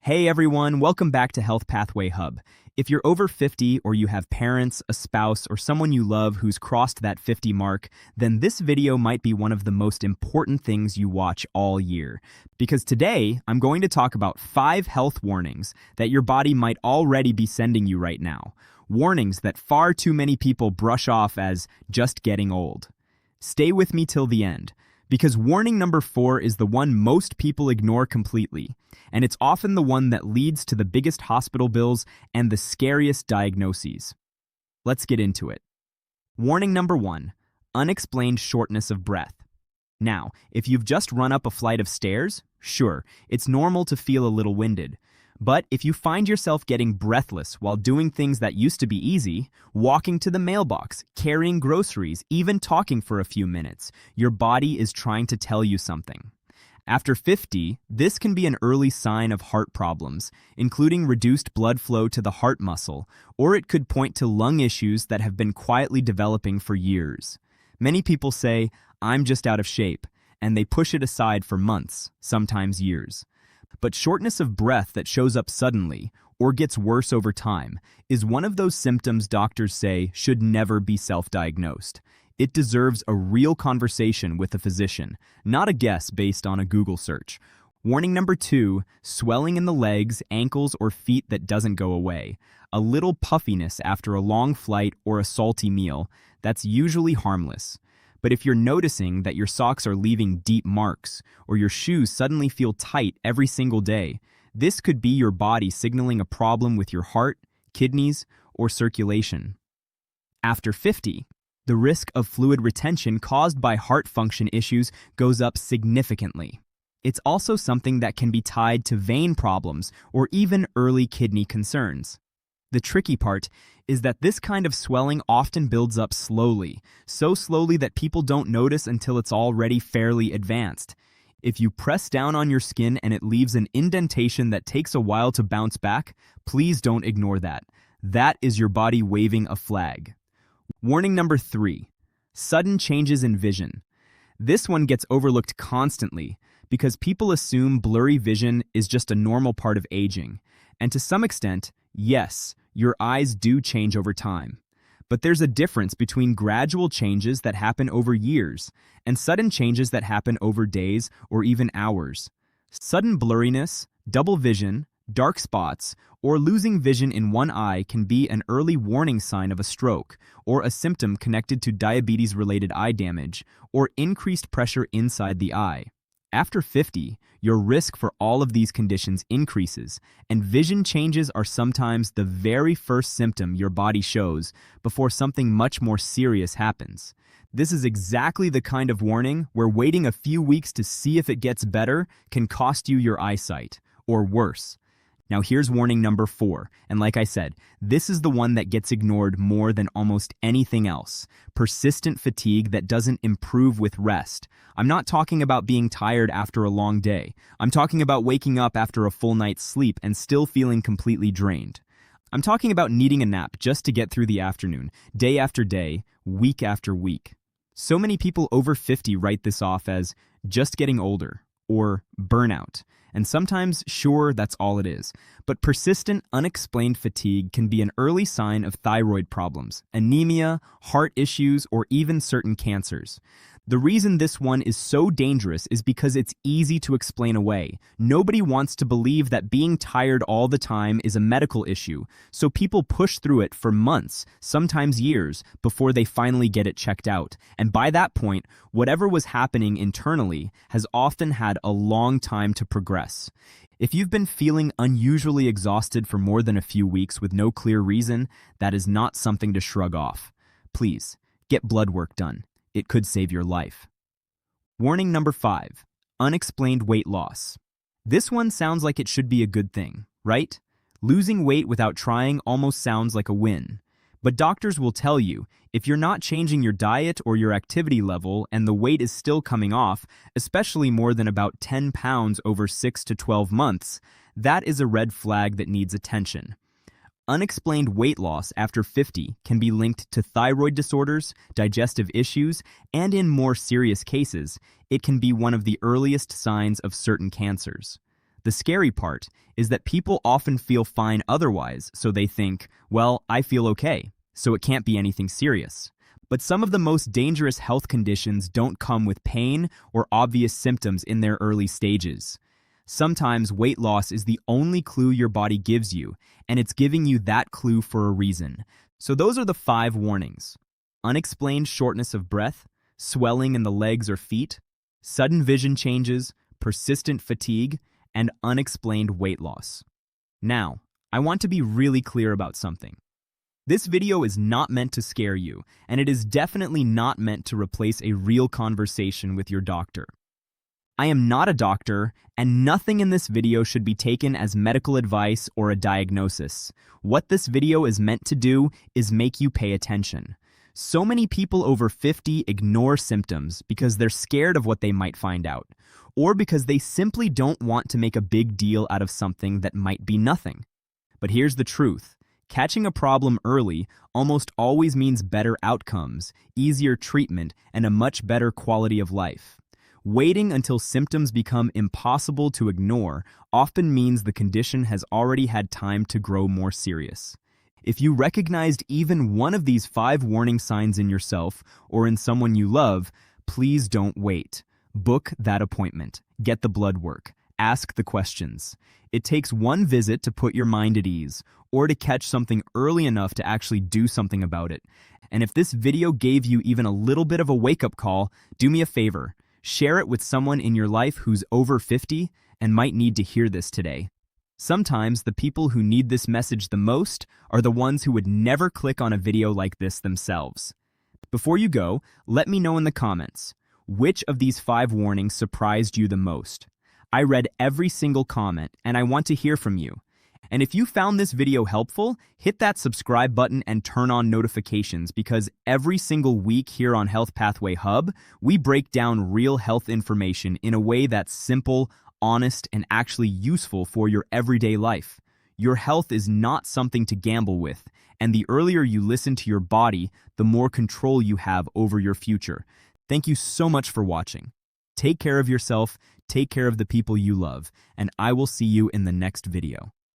Hey everyone, welcome back to Health Pathway Hub. If you're over 50 or you have parents, a spouse, or someone you love who's crossed that 50 mark, then this video might be one of the most important things you watch all year. Because today, I'm going to talk about 5 health warnings that your body might already be sending you right now. Warnings that far too many people brush off as just getting old. Stay with me till the end, because warning number 4 is the one most people ignore completely, and it's often the one that leads to the biggest hospital bills and the scariest diagnoses. Let's get into it. Warning number 1, unexplained shortness of breath. Now, if you've just run up a flight of stairs, sure, it's normal to feel a little winded. But if you find yourself getting breathless while doing things that used to be easy, walking to the mailbox, carrying groceries, even talking for a few minutes, your body is trying to tell you something. After 50, this can be an early sign of heart problems, including reduced blood flow to the heart muscle, or it could point to lung issues that have been quietly developing for years. Many people say, "I'm just out of shape," and they push it aside for months, sometimes years. But shortness of breath that shows up suddenly, or gets worse over time, is one of those symptoms doctors say should never be self-diagnosed. It deserves a real conversation with a physician, not a guess based on a Google search. Warning number 2, swelling in the legs, ankles, or feet that doesn't go away. A little puffiness after a long flight or a salty meal, that's usually harmless. But if you're noticing that your socks are leaving deep marks, or your shoes suddenly feel tight every single day, this could be your body signaling a problem with your heart, kidneys, or circulation. After 50, the risk of fluid retention caused by heart function issues goes up significantly. It's also something that can be tied to vein problems or even early kidney concerns. The tricky part is that this kind of swelling often builds up slowly, so slowly that people don't notice until it's already fairly advanced. If you press down on your skin and it leaves an indentation that takes a while to bounce back, please don't ignore that. That is your body waving a flag. Warning number 3, sudden changes in vision. This one gets overlooked constantly because people assume blurry vision is just a normal part of aging. And to some extent, yes, your eyes do change over time. But there's a difference between gradual changes that happen over years and sudden changes that happen over days or even hours. Sudden blurriness, double vision, dark spots, or losing vision in one eye can be an early warning sign of a stroke or a symptom connected to diabetes-related eye damage or increased pressure inside the eye. After 50, your risk for all of these conditions increases, and vision changes are sometimes the very first symptom your body shows before something much more serious happens. This is exactly the kind of warning where waiting a few weeks to see if it gets better can cost you your eyesight, or worse. Now here's warning number 4, and like I said, this is the one that gets ignored more than almost anything else. Persistent fatigue that doesn't improve with rest. I'm not talking about being tired after a long day. I'm talking about waking up after a full night's sleep and still feeling completely drained. I'm talking about needing a nap just to get through the afternoon, day after day, week after week. So many people over 50 write this off as just getting older or burnout. And sometimes, sure, that's all it is. But persistent, unexplained fatigue can be an early sign of thyroid problems, anemia, heart issues, or even certain cancers. The reason this one is so dangerous is because it's easy to explain away. Nobody wants to believe that being tired all the time is a medical issue, so people push through it for months, sometimes years, before they finally get it checked out. And by that point, whatever was happening internally has often had a long time to progress. If you've been feeling unusually exhausted for more than a few weeks with no clear reason, that is not something to shrug off. Please, get blood work done. It could save your life. Warning number 5, unexplained weight loss. This one sounds like it should be a good thing, right? Losing weight without trying almost sounds like a win. But doctors will tell you, if you're not changing your diet or your activity level and the weight is still coming off, especially more than about 10 pounds over 6 to 12 months, that is a red flag that needs attention. Unexplained weight loss after 50 can be linked to thyroid disorders, digestive issues, and in more serious cases, it can be one of the earliest signs of certain cancers. The scary part is that people often feel fine otherwise, so they think, well, I feel okay, so it can't be anything serious. But some of the most dangerous health conditions don't come with pain or obvious symptoms in their early stages. Sometimes weight loss is the only clue your body gives you, and it's giving you that clue for a reason. So those are the 5 warnings: unexplained shortness of breath, swelling in the legs or feet, sudden vision changes, persistent fatigue, and unexplained weight loss. Now, I want to be really clear about something. This video is not meant to scare you, and it is definitely not meant to replace a real conversation with your doctor. I am not a doctor, and nothing in this video should be taken as medical advice or a diagnosis. What this video is meant to do is make you pay attention. So many people over 50 ignore symptoms because they're scared of what they might find out, or because they simply don't want to make a big deal out of something that might be nothing. But here's the truth. Catching a problem early almost always means better outcomes, easier treatment, and a much better quality of life. Waiting until symptoms become impossible to ignore often means the condition has already had time to grow more serious. If you recognized even one of these 5 warning signs in yourself or in someone you love, please don't wait. Book that appointment. Get the blood work. Ask the questions. It takes one visit to put your mind at ease, or to catch something early enough to actually do something about it. And if this video gave you even a little bit of a wake-up call, do me a favor. Share it with someone in your life who's over 50 and might need to hear this today. Sometimes the people who need this message the most are the ones who would never click on a video like this themselves. Before you go, let me know in the comments, which of these 5 warnings surprised you the most? I read every single comment, and I want to hear from you. And if you found this video helpful, hit that subscribe button and turn on notifications, because every single week here on Health Pathway Hub, we break down real health information in a way that's simple, honest, and actually useful for your everyday life. Your health is not something to gamble with, and the earlier you listen to your body, the more control you have over your future. Thank you so much for watching. Take care of yourself, take care of the people you love, and I will see you in the next video.